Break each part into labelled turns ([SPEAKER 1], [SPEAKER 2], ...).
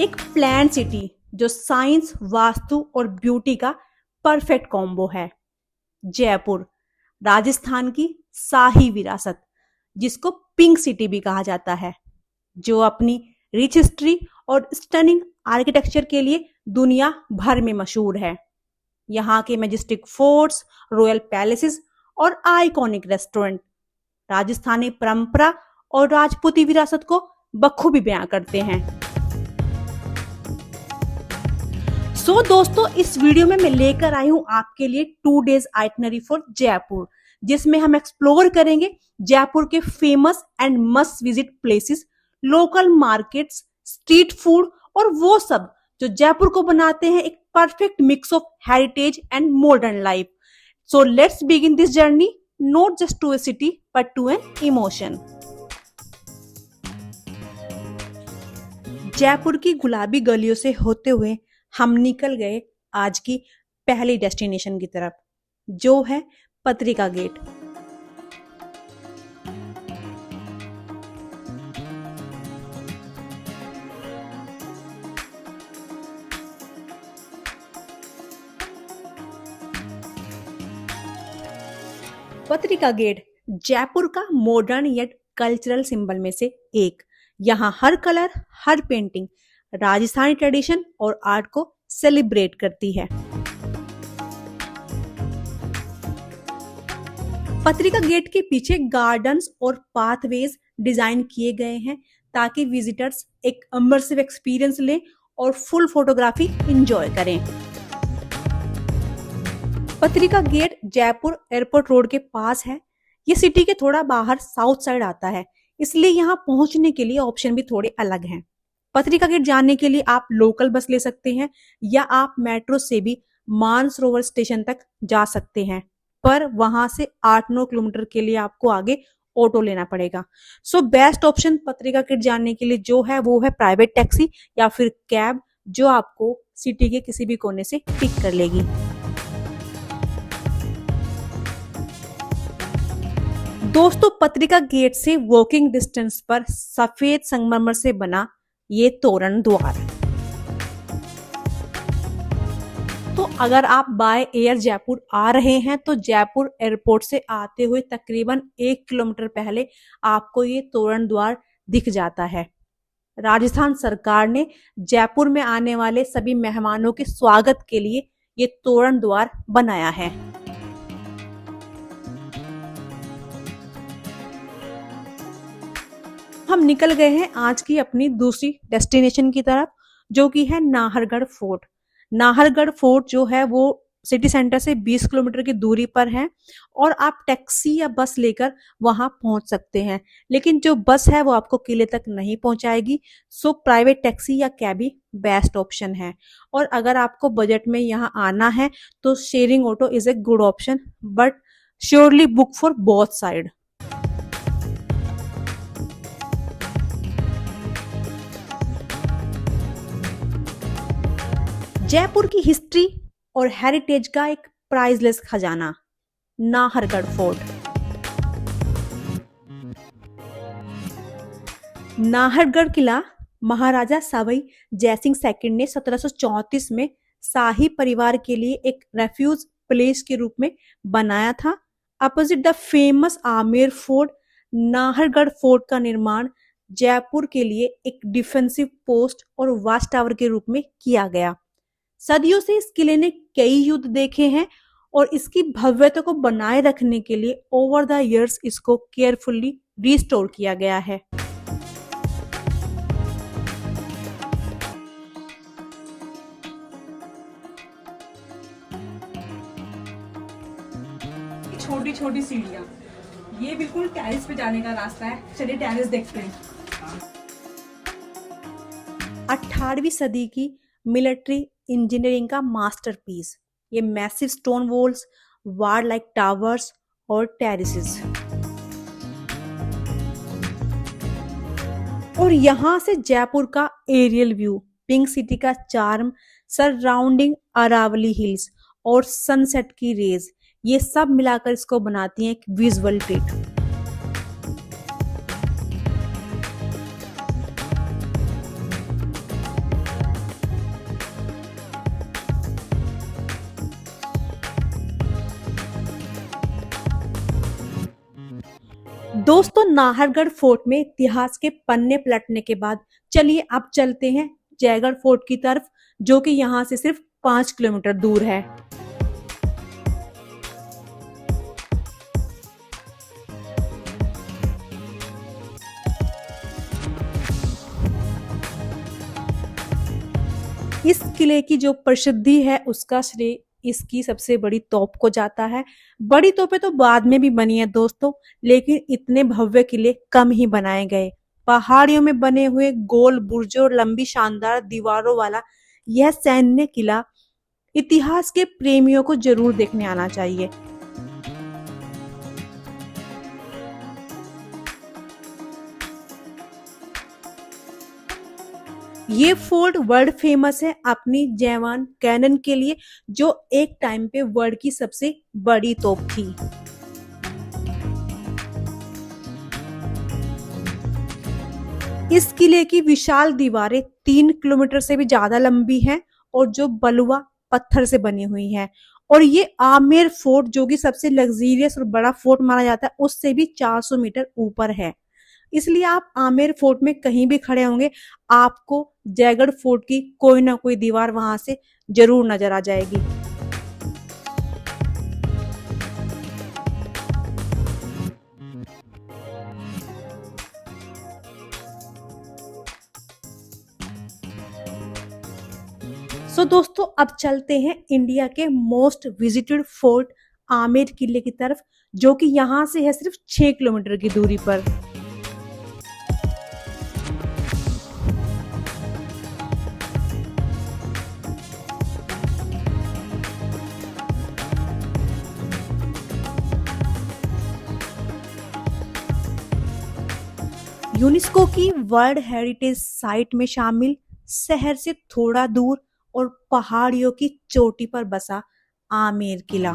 [SPEAKER 1] एक plan city जो science, vastu और ब्यूटी का परफेक्ट कॉम्बो है। जयपुर, राजस्थान की शाही विरासत, जिसको पिंक सिटी भी कहा जाता है, जो अपनी रिच हिस्ट्री और स्टनिंग आर्किटेक्चर के लिए दुनिया भर में मशहूर है। यहाँ के मैजेस्टिक फोर्ट्स, रॉयल पैलेसेस और आइकॉनिक रेस्टोरेंट राजस्थानी परंपरा और राजपूती विरासत को बखूबी बयां करते हैं। दोस्तों, इस वीडियो में मैं लेकर आई हूं आपके लिए 2 डेज आइटनरी फॉर जयपुर, जिसमें हम एक्सप्लोर करेंगे जयपुर के famous and must visit places, local markets, street food और वो सब जो जयपुर को बनाते हैं एक perfect mix of heritage and modern life. So let's begin this journey, not just to a city but to an emotion. Jaipur की गुलाबी गलियों से होते हुए हम निकल गए आज की पहली डेस्टिनेशन की तरफ, जो है पत्रिका गेट। पत्रिका गेट जयपुर का मॉडर्न येट कल्चरल सिंबल में से एक। यहाँ हर कलर, हर पेंटिंग राजस्थानी ट्रेडिशन और आर्ट को सेलिब्रेट करती है। पत्रिका गेट के पीछे गार्डन्स और पाथवेज डिजाइन किए गए हैं ताकि विजिटर्स एक इमर्सिव एक्सपीरियंस लें और फुल फोटोग्राफी एंजॉय करें। पत्रिका गेट जयपुर एयरपोर्ट रोड के पास है। ये सिटी के थोड़ा बाहर साउथ साइड आता है, इसलिए यहाँ पहुंचने के लिए ऑप्शन भी थोड़े अलग हैं। पत्रिका गेट जाने के लिए आप लोकल बस ले सकते हैं या आप मेट्रो से भी मानसरोवर स्टेशन तक जा सकते हैं, पर वहां से 8-9 किलोमीटर के लिए आपको आगे ऑटो लेना पड़ेगा। सो बेस्ट ऑप्शन पत्रिका गेट जाने के लिए जो है वो है प्राइवेट टैक्सी या फिर कैब, जो आपको सिटी के किसी भी कोने से पिक कर लेगी। दोस्तों, पत्रिका गेट से वॉकिंग डिस्टेंस पर सफेद संगमरमर से बना ये तोरण द्वार। तो अगर आप बाय एयर जयपुर आ रहे हैं तो जयपुर एयरपोर्ट से आते हुए तकरीबन 1 किलोमीटर पहले आपको ये तोरण द्वार दिख जाता है। राजस्थान सरकार ने जयपुर में आने वाले सभी मेहमानों के स्वागत के लिए ये तोरण द्वार बनाया है। हम निकल गए हैं आज की अपनी दूसरी डेस्टिनेशन की तरफ, जो कि है नाहरगढ़ फोर्ट। नाहरगढ़ फोर्ट जो है वो सिटी सेंटर से 20 किलोमीटर की दूरी पर है और आप टैक्सी या बस लेकर वहां पहुंच सकते हैं, लेकिन जो बस है वो आपको किले तक नहीं पहुंचाएगी। सो प्राइवेट टैक्सी या कैब ही बेस्ट ऑप्शन है। और अगर आपको बजट में यहाँ आना है तो sharing auto is a good option, but surely book for both side. Jaipur की हिस्ट्री और हेरिटेज का एक प्राइसलेस खजाना, नाहरगढ़ फोर्ट। नाहरगढ़ किला महाराजा सवाई जयसिंह सेकंड ने 1734 में शाही परिवार के लिए एक रेफ्यूज प्लेस के रूप में बनाया था। Opposite the famous Amer fort, Nahargarh fort का निर्माण जयपुर के लिए एक डिफेंसिव पोस्ट और वाच टावर के रूप में किया गया। सदियों से इस किले ने कई युद्ध देखे हैं और इसकी भव्यता को बनाए रखने के लिए ओवर द इयर्स इसको केयरफुली रिस्टोर किया गया है।
[SPEAKER 2] छोटी छोटी सीढ़ियां, ये बिल्कुल टेरेस पे जाने का रास्ता है। चलिए टेरेस देखते हैं।
[SPEAKER 1] 18वीं सदी की मिलिट्री इंजीनियरिंग का मास्टरपीस, ये मैसिव स्टोन वॉल्स, वार लाइक टावर्स और टेरेसेस। और यहां से जयपुर का एरियल व्यू, पिंक सिटी का चार्म, सराउंडिंग अरावली हिल्स और सनसेट की रेज, ये सब मिलाकर इसको बनाती हैं एक विजुअल ट्रीट। दोस्तों, नाहरगढ़ फोर्ट में इतिहास के पन्ने पलटने के बाद चलिए अब चलते हैं जयगढ़ फोर्ट की तरफ, जो कि यहाँ से सिर्फ 5 किलोमीटर दूर है। इस किले की जो प्रसिद्धि है उसका श्रेय इसकी सबसे बड़ी तोप को जाता है। बड़ी तोपें तो बाद में भी बनी है दोस्तों, लेकिन इतने भव्य किले कम ही बनाए गए। पहाड़ियों में बने हुए गोल बुर्जों और लंबी शानदार दीवारों वाला यह सैन्य किला इतिहास के प्रेमियों को जरूर देखने आना चाहिए। ये फोर्ट वर्ल्ड फेमस है अपनी जैवान कैनन के लिए, जो एक टाइम पे वर्ल्ड की सबसे बड़ी तोप थी। इस किले की विशाल दीवारें 3 किलोमीटर से भी ज्यादा लंबी हैं और जो बलुआ पत्थर से बनी हुई है। और ये आमेर फोर्ट, जो कि सबसे लग्जीरियस और बड़ा फोर्ट माना जाता है, उससे भी 400 मीटर ऊपर है। इसलिए आप आमेर फोर्ट में कहीं भी खड़े होंगे, आपको जयगढ़ फोर्ट की कोई ना कोई दीवार वहां से जरूर नजर आ जाएगी। दोस्तों, अब चलते हैं इंडिया के मोस्ट विजिटेड फोर्ट आमेर किले की तरफ, जो कि यहाँ से है सिर्फ 6 किलोमीटर की दूरी पर। यूनेस्को की वर्ल्ड हेरिटेज साइट में शामिल शहर से थोड़ा दूर और पहाड़ियों की चोटी पर बसा आमेर किला।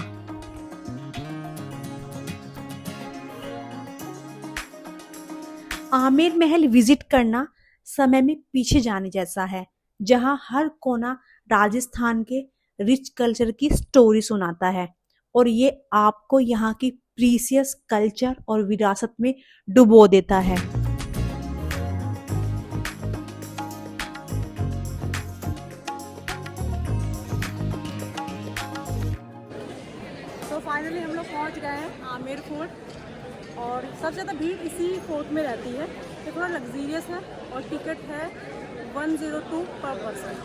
[SPEAKER 1] आमेर महल विजिट करना समय में पीछे जाने जैसा है, जहां हर कोना राजस्थान के रिच कल्चर की स्टोरी सुनाता है और ये आपको यहाँ की प्रीसियस कल्चर और विरासत में डुबो देता है।
[SPEAKER 2] तो फाइनली हम लोग पहुंच गए हैं आमेर फोर्ट और सबसे ज़्यादा भीड़ इसी फोर्ट में रहती है। ये थोड़ा लग्जीरियस है और टिकट है 102 पर पर्सन।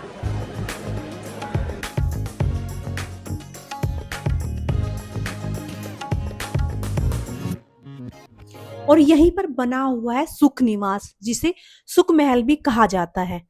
[SPEAKER 1] और यहीं पर बना हुआ है सुख निवास, जिसे सुख महल भी कहा जाता है।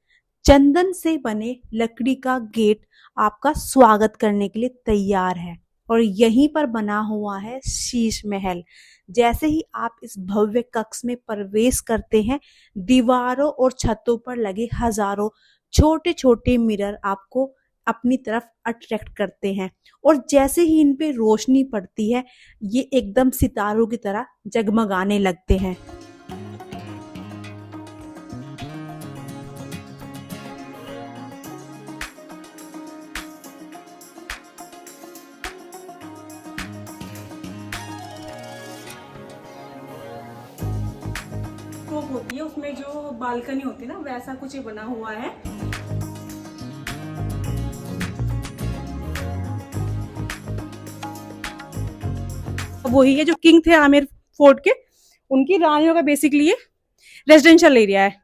[SPEAKER 1] चंदन से बने लकड़ी का गेट आपका स्वागत करने के लिए तैयार है और यहीं पर बना हुआ है शीश महल। जैसे ही आप इस भव्य कक्ष में प्रवेश करते हैं, दीवारों और छतों पर लगे हजारों छोटे छोटे मिरर आपको अपनी तरफ अट्रैक्ट करते हैं और जैसे ही इन पे रोशनी पड़ती है, ये एकदम सितारों की तरह जगमगाने लगते हैं।
[SPEAKER 2] होती है उसमें जो बालकनी होती है ना, वैसा कुछ ये बना हुआ है। वही है जो किंग थे आमेर फोर्ट के, उनकी रानियों का बेसिकली ये रेजिडेंशियल एरिया है।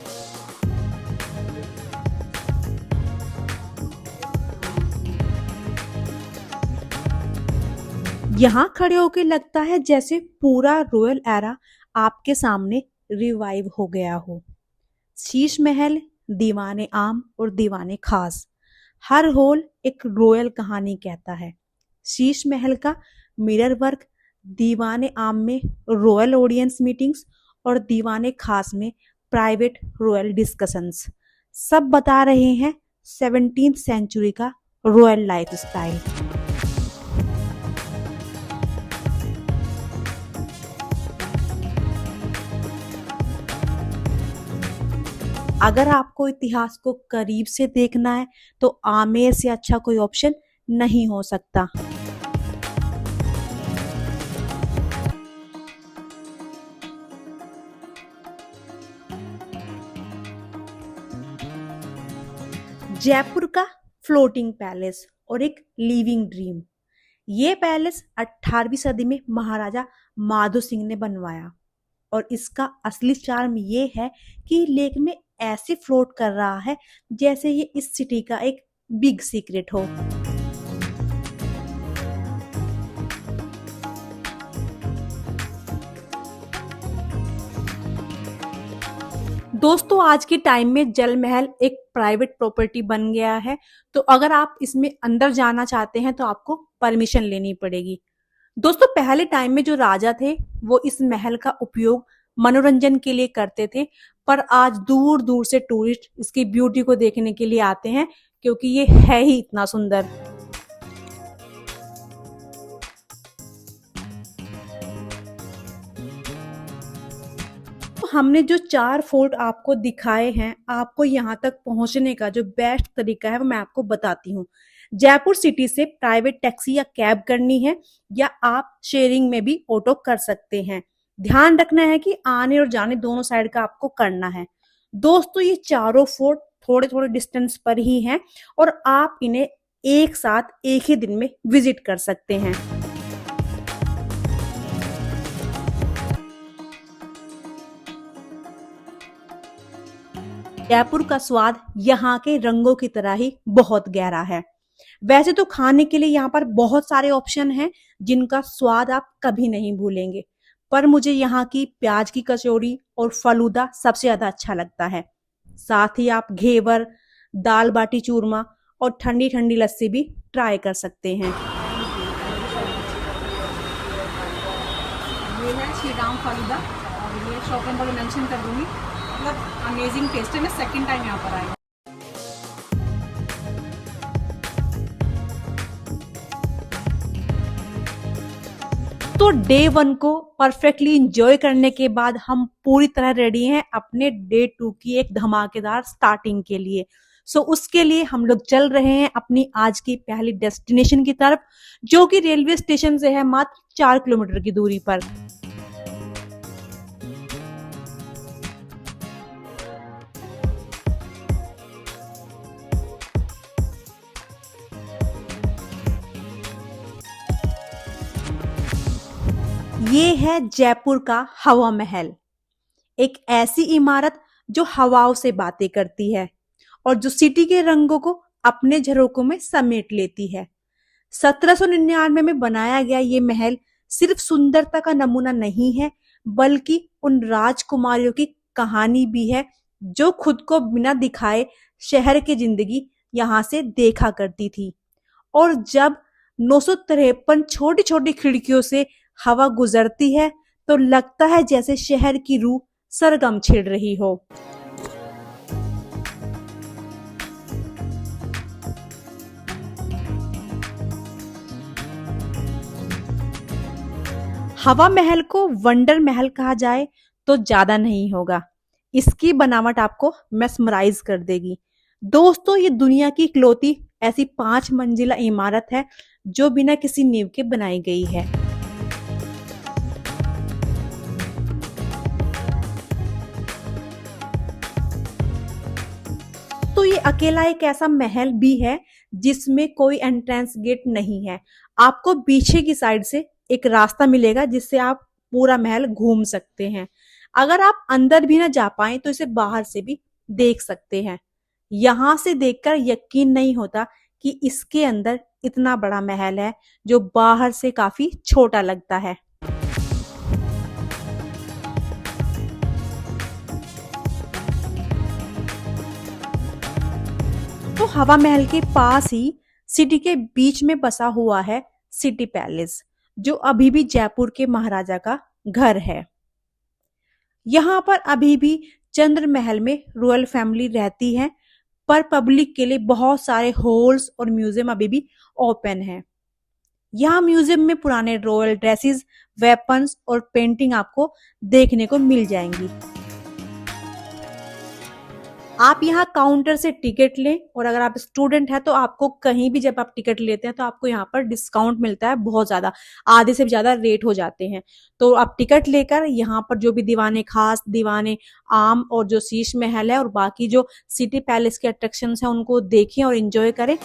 [SPEAKER 1] यहाँ खड़े होकर लगता है जैसे पूरा रॉयल एरा आपके सामने रिवाइव हो गया हो। शीश महल, दीवाने आम और दीवाने खास, हर होल एक रॉयल कहानी कहता है। शीश महल का मिरर वर्क, दीवाने आम में रॉयल ऑडियंस मीटिंग्स और दीवाने खास में प्राइवेट रॉयल डिस्कशंस, सब बता रहे हैं 17th सेंचुरी का रॉयल लाइफस्टाइल। अगर आपको इतिहास को करीब से देखना है तो आमेर से अच्छा कोई ऑप्शन नहीं हो सकता। जयपुर का फ्लोटिंग पैलेस और एक लिविंग ड्रीम। ये पैलेस 18वीं सदी में महाराजा माधो सिंह ने बनवाया और इसका असली चार्म ये है कि लेक में ऐसे फ्लोट कर रहा है जैसे ये इस सिटी का एक बिग सीक्रेट हो। दोस्तों, आज के टाइम में जल महल एक प्राइवेट प्रॉपर्टी बन गया है, तो अगर आप इसमें अंदर जाना चाहते हैं तो आपको परमिशन लेनी पड़ेगी। दोस्तों, पहले टाइम में जो राजा थे वो इस महल का उपयोग मनोरंजन के लिए करते थे, पर आज दूर दूर से टूरिस्ट इसकी ब्यूटी को देखने के लिए आते हैं क्योंकि ये है ही इतना सुंदर। तो हमने जो 4 फोर्ट आपको दिखाए हैं, आपको यहाँ तक पहुंचने का जो बेस्ट तरीका है वो मैं आपको बताती हूँ। जयपुर सिटी से प्राइवेट टैक्सी या कैब करनी है या आप शेयरिंग में भी ऑटो कर सकते हैं। ध्यान रखना है कि आने और जाने दोनों साइड का आपको करना है। दोस्तों, ये चारों फोर्ट थोड़े थोड़े डिस्टेंस पर ही हैं और आप इन्हें एक साथ एक ही दिन में विजिट कर सकते हैं। जयपुर का स्वाद यहाँ के रंगों की तरह ही बहुत गहरा है। वैसे तो खाने के लिए यहाँ पर बहुत सारे ऑप्शन हैं जिनका स्वाद आप कभी नहीं भूलेंगे, पर मुझे यहाँ की प्याज की कचौड़ी और फलूदा सबसे ज्यादा अच्छा लगता है। साथ ही आप घेवर, दाल बाटी चूरमा और ठंडी ठंडी लस्सी भी ट्राई कर सकते हैं। ये है श्री राम फलूदा और ये शॉप नंबर मेंशन कर दूंगी। मतलब अमेजिंग टेस्ट है। मैं सेकंड टाइम यहाँ पर आई हूँ। तो डे 1 को परफेक्टली एंजॉय करने के बाद हम पूरी तरह रेडी हैं अपने डे 2 की एक धमाकेदार स्टार्टिंग के लिए। सो उसके लिए हम लोग चल रहे हैं अपनी आज की पहली डेस्टिनेशन की तरफ, जो कि रेलवे स्टेशन से है मात्र 4 किलोमीटर की दूरी पर। ये है जयपुर का हवा महल, एक ऐसी इमारत जो हवाओं से बातें करती है और जो सिटी के रंगों को अपने झरोकों में समेट लेती है। 1799 में बनाया गया ये महल सिर्फ सुंदरता का नमूना नहीं है, बल्कि उन राजकुमारियों की कहानी भी है जो खुद को बिना दिखाए शहर की जिंदगी यहाँ से देखा करती थी। और जब 953 छोटी छोटी खिड़कियों से हवा गुजरती है तो लगता है जैसे शहर की रूह सरगम छिड़ रही हो। हवा महल को वंडर महल कहा जाए तो ज्यादा नहीं होगा। इसकी बनावट आपको मेस्मराइज कर देगी। दोस्तों, ये दुनिया की इकलौती ऐसी 5 मंजिला इमारत है जो बिना किसी नींव के बनाई गई है। तो ये अकेला एक ऐसा महल भी है जिसमें कोई एंट्रेंस गेट नहीं है। आपको पीछे की साइड से एक रास्ता मिलेगा जिससे आप पूरा महल घूम सकते हैं। अगर आप अंदर भी ना जा पाए तो इसे बाहर से भी देख सकते हैं। यहाँ से देखकर यकीन नहीं होता कि इसके अंदर इतना बड़ा महल है जो बाहर से काफी छोटा लगता है। तो हवा महल के पास ही सिटी के बीच में बसा हुआ है सिटी पैलेस, जो अभी भी जयपुर के महाराजा का घर है। यहाँ पर अभी भी चंद्र महल में रॉयल फैमिली रहती है, पर पब्लिक के लिए बहुत सारे हॉल्स और म्यूजियम अभी भी ओपन है। यहाँ म्यूजियम में पुराने रॉयल ड्रेसेस, वेपन्स और पेंटिंग आपको देखने को मिल जाएंगी। आप यहाँ काउंटर से टिकट लें, और अगर आप स्टूडेंट हैं तो आपको कहीं भी जब आप टिकट लेते हैं तो आपको यहाँ पर डिस्काउंट मिलता है बहुत ज़्यादा, आधे से भी ज़्यादा रेट हो जाते हैं। तो आप टिकट लेकर यहाँ पर जो भी दीवाने खास, दीवाने आम और जो शीश महल है और बाकी जो सिटी पैलेस के अट्रैक्शंस हैं उनको देखें और एंजॉय करें।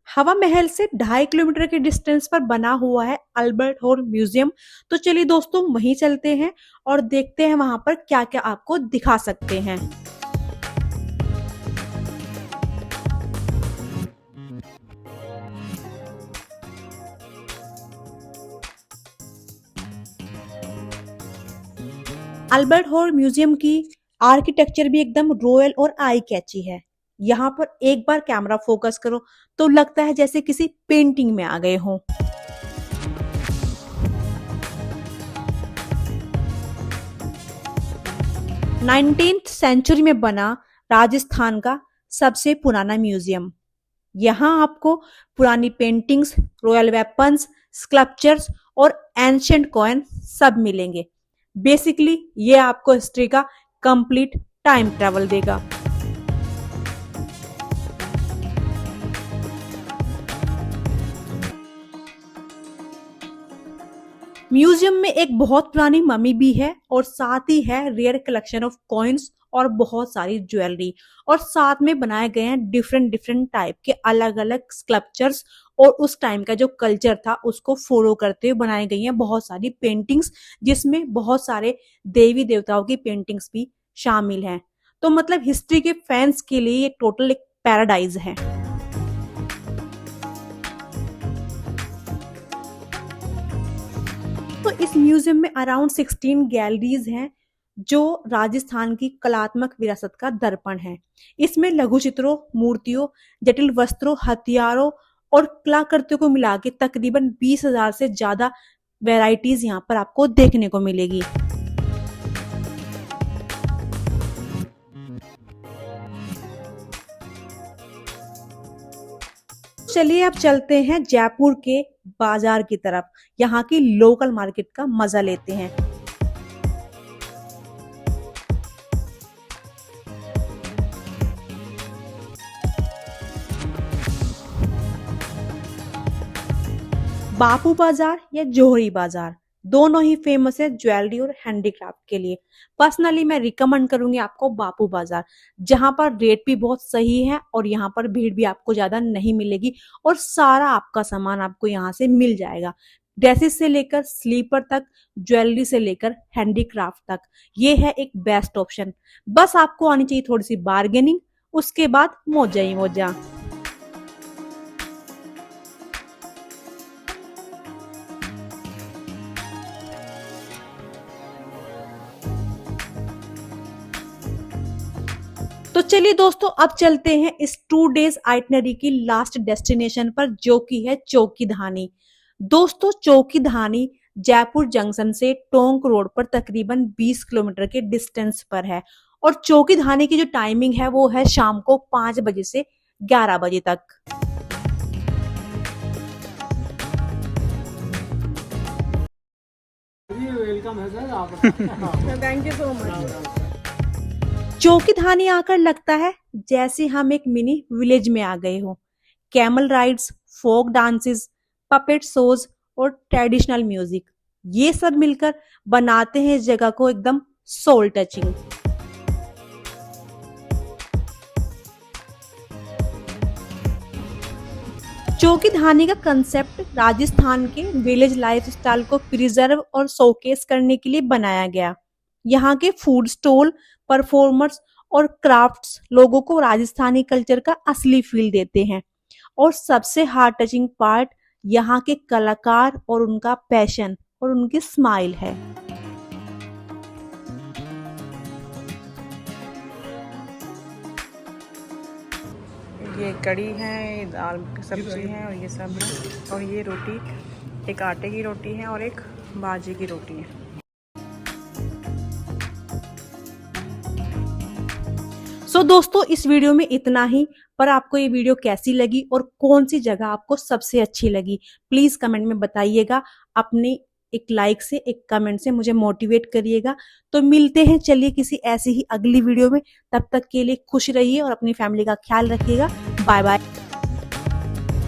[SPEAKER 1] हवा महल से 2.5 किलोमीटर के डिस्टेंस पर बना हुआ है अल्बर्ट हॉल म्यूजियम। तो चलिए दोस्तों वहीं चलते हैं और देखते हैं वहां पर क्या क्या आपको दिखा सकते हैं। अल्बर्ट हॉल म्यूजियम की आर्किटेक्चर भी एकदम रॉयल और आई कैची है। यहाँ पर एक बार कैमरा फोकस करो तो लगता है जैसे किसी पेंटिंग में आ गए हों। 19th सेंचुरी में बना राजस्थान का सबसे पुराना म्यूजियम। यहाँ आपको पुरानी पेंटिंग्स, रॉयल वेपन्स, स्कल्पचर्स और एंशिएंट कॉइन सब मिलेंगे। बेसिकली ये आपको हिस्ट्री का कंप्लीट टाइम ट्रेवल देगा। म्यूजियम में एक बहुत पुरानी मम्मी भी है और साथ ही है रेयर कलेक्शन ऑफ कॉइन्स और बहुत सारी ज्वेलरी, और साथ में बनाए गए हैं डिफरेंट डिफरेंट टाइप के अलग अलग स्कल्पचर्स, और उस टाइम का जो कल्चर था उसको फॉलो करते हुए बनाई गई हैं बहुत सारी पेंटिंग्स, जिसमें बहुत सारे देवी देवताओं की पेंटिंग्स भी शामिल हैं। तो मतलब हिस्ट्री के फैंस के लिए ये टोटल एक पैराडाइज है। तो इस म्यूजियम में अराउंड 16 गैलरीज हैं जो राजस्थान की कलात्मक विरासत का दर्पण है। इसमें लघु चित्रों, मूर्तियों, जटिल वस्त्रों, हथियारों और कलाकृतियों को मिला के तकरीबन 20,000 से ज्यादा वैरायटीज यहाँ पर आपको देखने को मिलेगी। चलिए अब चलते हैं जयपुर के बाजार की तरफ, यहाँ की लोकल मार्केट का मजा लेते हैं। बापू बाजार या जोहरी बाजार दोनों ही फेमस है ज्वेलरी और हैंडीक्राफ्ट के लिए। पर्सनली मैं रिकमेंड करूंगी आपको बापू बाजार, जहां पर रेट भी बहुत सही है और यहाँ पर भीड़ भी आपको ज्यादा नहीं मिलेगी और सारा आपका सामान आपको यहाँ से मिल जाएगा। ड्रेसेस से लेकर स्लीपर तक, ज्वेलरी से लेकर हैंडीक्राफ्ट तक, ये है एक बेस्ट ऑप्शन। बस आपको आनी चाहिए थोड़ी सी बार्गेनिंग, उसके बाद मौजा ही मौजा। तो चलिए दोस्तों अब चलते हैं इस 2 डेज आइटनरी की लास्ट डेस्टिनेशन पर, जो कि है चौकी धानी। दोस्तों चौकी धानी जयपुर जंक्शन से टोंक रोड पर तकरीबन 20 किलोमीटर के डिस्टेंस पर है, और चौकी धानी की जो टाइमिंग है वो है शाम को 5 बजे से 11 बजे तक।
[SPEAKER 2] वेलकम है सर आप। Thank you so much.
[SPEAKER 1] चौकी धानी आकर लगता है जैसे हम एक मिनी विलेज में आ गए हो। Camel rides, folk dances, puppet shows और ट्रेडिशनल म्यूजिक, ये सब मिलकर बनाते हैं इस जगह को एकदम सोल टचिंग। चौकी धानी का कंसेप्ट राजस्थान के विलेज लाइफस्टाइल को प्रिजर्व और शोकेस करने के लिए बनाया गया। यहाँ के फूड स्टॉल, परफॉर्मर्स और क्राफ्ट्स लोगों को राजस्थानी कल्चर का असली फील देते हैं, और सबसे हार्ट टचिंग पार्ट यहाँ के कलाकार और उनका पैशन और उनकी स्माइल है।
[SPEAKER 2] ये कड़ी है, ये दाल की सब्जी है और ये सब है, और ये रोटी, एक आटे की रोटी है और एक बाजरे की रोटी है।
[SPEAKER 1] दोस्तों इस वीडियो में इतना ही, पर आपको ये वीडियो कैसी लगी और कौन सी जगह आपको सबसे अच्छी लगी प्लीज कमेंट में बताइएगा। अपनी एक लाइक से, एक कमेंट से मुझे मोटिवेट करिएगा। तो मिलते हैं चलिए किसी ऐसी ही अगली वीडियो में। तब तक के लिए खुश रहिए और अपनी फैमिली का ख्याल रखिएगा। Bye bye.